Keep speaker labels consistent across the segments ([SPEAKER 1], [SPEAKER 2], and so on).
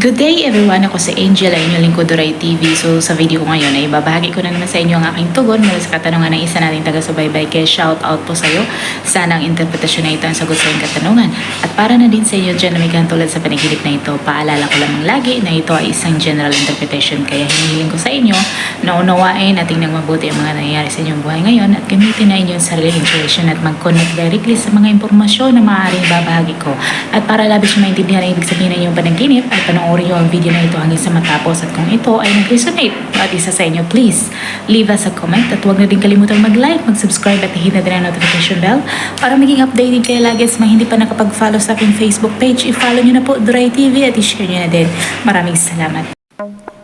[SPEAKER 1] Good day everyone! Ako si Angel, ay inyong lingkod Duray TV. So sa video ko ngayon ay babahagi ko na naman sa inyo ang aking tugon mula sa katanungan ng isa nating taga-subaybay. Kaya shout out po sa iyo. Sana ang interpretasyon na ito ang sagot sa iyong katanungan. At para na din sa inyo dyan na may tulad sa panaginip na ito, paalala ko lamang lagi na ito ay isang general interpretation. Kaya hinihiling ko sa inyo na unawain at tingnan mabuti ang mga nangyayari sa inyong buhay ngayon at gamitin na inyong sariling intuition at mag-connect directly sa mga impormasyon na maaaring babahagi ko. At para labis nyo maintindihan ang ibig sabihin ng inyong panaginip, ay panoorin nyo ang video na ito hanggang sa matapos. At kung ito ay nag-resonate at isa sa inyo, please leave us a comment at huwag na din kalimutang mag-like, mag-subscribe at hit na din ang notification bell para maging updated kayo lagi sa mga hindi pa nakapag-follow sa aking Facebook page. I-follow nyo na po Duray TV at i-share nyo na din. Maraming salamat.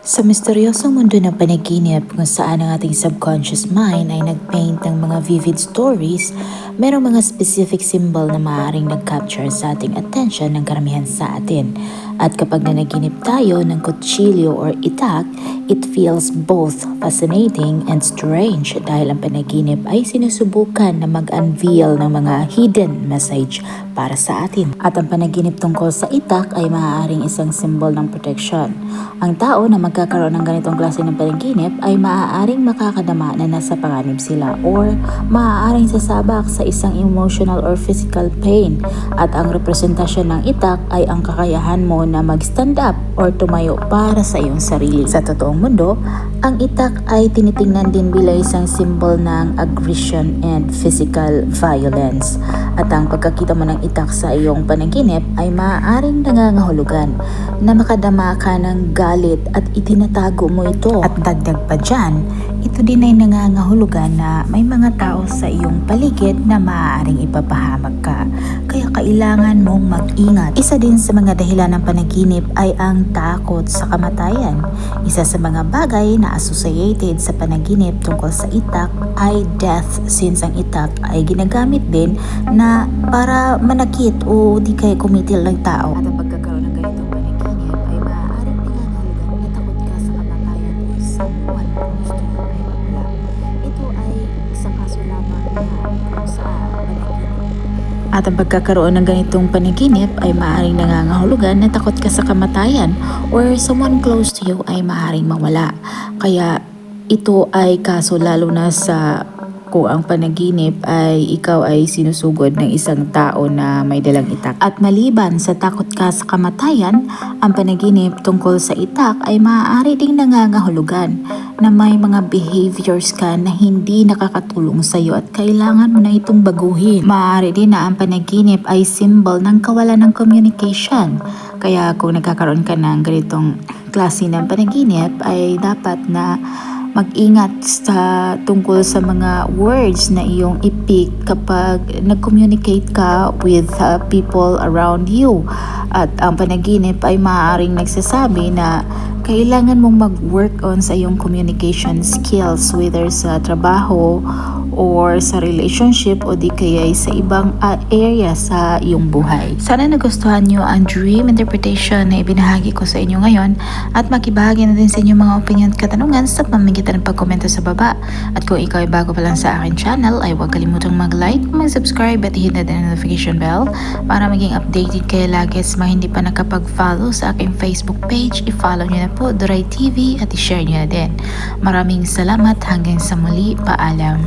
[SPEAKER 2] Sa misteryosong mundo ng panaginip kung saan ang ating subconscious mind ay nagpaint ng mga vivid stories, merong mga specific symbol na maaaring nag-capture sa ating attention ng karamihan sa atin. At kapag nanaginip tayo ng kutsilyo or itak, it feels both fascinating and strange dahil ang panaginip ay sinusubukan na mag-unveil ng mga hidden message para sa atin. At ang panaginip tungkol sa itak ay maaaring isang symbol ng protection. Ang tao na magkakaroon ng ganitong klase ng panaginip ay maaaring makakadama na nasa panganib sila or maaaring sasabak sa isang emotional or physical pain. At ang representasyon ng itak ay ang kakayahan mo na mag-stand up or tumayo para sa iyong sarili. Sa totoong mundo, ang itak ay tinitingnan din bilang isang symbol ng aggression and physical violence. At ang pagkakita mo ng itak sa iyong panaginip ay maaaring nangangahulugan na makadama ka ng galit at itinatago mo ito. At dagdag pa dyan, ito din ay nangangahulugan na may mga tao sa iyong paligid na maaaring ipapahamak ka. Kaya kailangan mong mag-ingat. Isa din sa mga dahilan ng panaginip ay ang takot sa kamatayan. Isa sa mga bagay na associated sa panaginip tungkol sa itak ay death, since ang itak ay ginagamit din na para manakit o di kaya kumitil ng tao. At ang pagkakaroon ng ganitong panaginip ay maaaring nangangahulugan na takot ka sa kamatayan o someone close to you ay mawala. Ito ay isang kaso lamang na kung sa panaginip. At ang pagkakaroon ng ganitong panaginip ay maaaring nangangahulugan na takot ka sa kamatayan or someone close to you ay maaaring mawala. Kaya ito ay kaso lalo na sa kung ang panaginip ay ikaw ay sinusugod ng isang tao na may dalang itak. At maliban sa takot ka sa kamatayan, ang panaginip tungkol sa itak ay maaari ding nangangahulugan na may mga behaviors ka na hindi nakakatulong sa iyo at kailangan mo na itong baguhin. Maaari din na ang panaginip ay symbol ng kawalan ng communication. Kaya kung nagkakaroon ka ng ganitong klase ng panaginip ay dapat na mag-ingat sa tungkol sa mga words na iyong ipik kapag nag-communicate ka with people around you. At ang panaginip ay maaaring nagsasabi na kailangan mong mag-work on sa iyong communication skills, whether sa trabaho or sa relationship o di kaya sa ibang area sa iyong buhay. Sana nagustuhan nyo ang dream interpretation na ibinahagi ko sa inyo ngayon at makibahagi na din sa inyong mga opinion at katanungan sa pamamagitan ng pagkomento sa baba. At kung ikaw ay bago pa lang sa akin channel ay huwag kalimutang mag-like, mag-subscribe at hit na din ang notification bell para maging updated kayo lagi sa mga hindi pa nakapag-follow sa aking Facebook page. I-follow nyo na po Duray TV at i-share nyo na din. Maraming salamat, hanggang sa muli, paalam.